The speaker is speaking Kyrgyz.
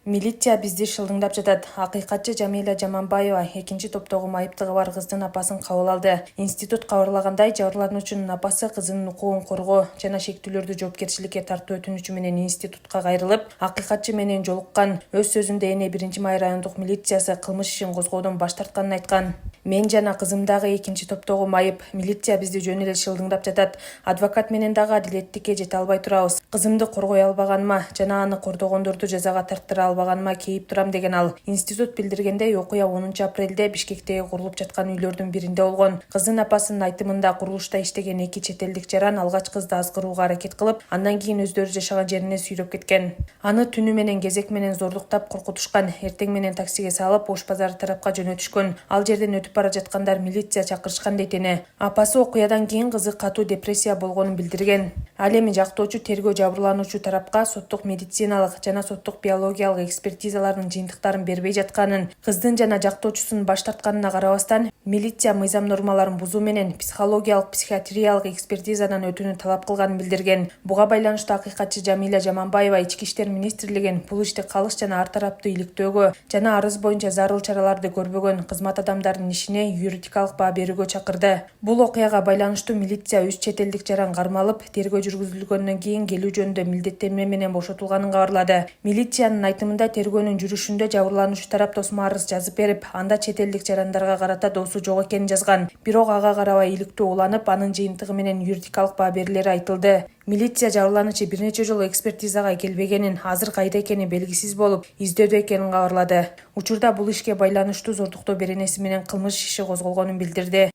Милиция бизди шылдыңдап жатат. Акыйкатчы Жамиля Жаманбаева экинчи топтогу майыптыгы бар кыздын апасын кабыл алды. Институт кабарлагандай, жабырлануучунун апасы кызынын укугун коргоо жана шектүүлөрдү жоопкерчиликке тартуу өтүнүчү менен институтка кайрылып, акыйкатчы менен жолуккан. Өз сөзүндө эне 1-май райондук милициясы кылмыш ишин козгоодон баш тартканын айткан. Мен жана кызым дагы экинчи топтогу майып, милиция бизди жөн эле шылдыңдап жатат. Адвокат менен дагы адилеттикке жете албай турабыз. Кызымды коргой албаганыма жана аны кордогондорду жазага тарттыра албаганыма кейип турам деген ал. Институт билдиргендей, окуя 10 апрелде Бишкектеги курулуп жаткан үйлөрдүн биринде болгон. Кыздын апасынын айтымында курулушта иштеген 2 чет элдик жаран алгач кызды азгырууга аракет кылып, андан кийин өздөрү жашаган жерине сүйрөп кеткен. Аны түнү менен кезек менен зордуктап коркутушкан. Эртең менен таксиге салып Ош базары тарапка жөнөтүшкөн. Ал жерден өтүп бара жаткандар милиция чакырышкан дейт эне. Апасы окуядан кийин кызы катуу депрессия болгонун билдирген. Ал эми жактоочу тергөө жабырлануучу тарапка соттук медициналык жана соттук биологиялык экспертизалардын жыйынтыктарын бербей жатканын, кыздын жана жактоочусунун баш тартканына карабастан, милиция мыйзам нормаларын бузуу менен психологиялык психиатриялык экспертизадан өтүүнү талап кылганын билдирген. Буга байланыштуу акыйкатчы Жамиля Жаманбаева Ички иштер министрлигин бул ишти калыс жана ар тараптуу иликтөөгө жана арыз боюнча зарыл чараларды көрбөгөн кызмат адамдарынын ишине юридикалык баа берүүгө чакырды. Бул окуяга байланыштуу милиция 3 чет элдик жаран кармалып, тергөө жүргүзүлгөндөн кийин келүү жөнүндө милдеттенме менен бошотулганын кабарлады. Милициянын айтымында тергөөнүн жүрүшүндө жабырлануучу тарап тосмо арыз жазып берип, анда чет элдик жарандарга карата доосу жок экенин жазган. Бирок ага карабай иликтөө уланып, анын жыйынтыгы менен юридикалык баа берилери айтылды. Милиция жабырлануучу бир нече жолу экспертизага келбегенин, азыр кайда экени белгисиз болуп, издөөдө экенин кабарлады. Учурда бул ишке байланыштуу зордуктоо беренеси менен кылмыш иши козголгонун билдирди.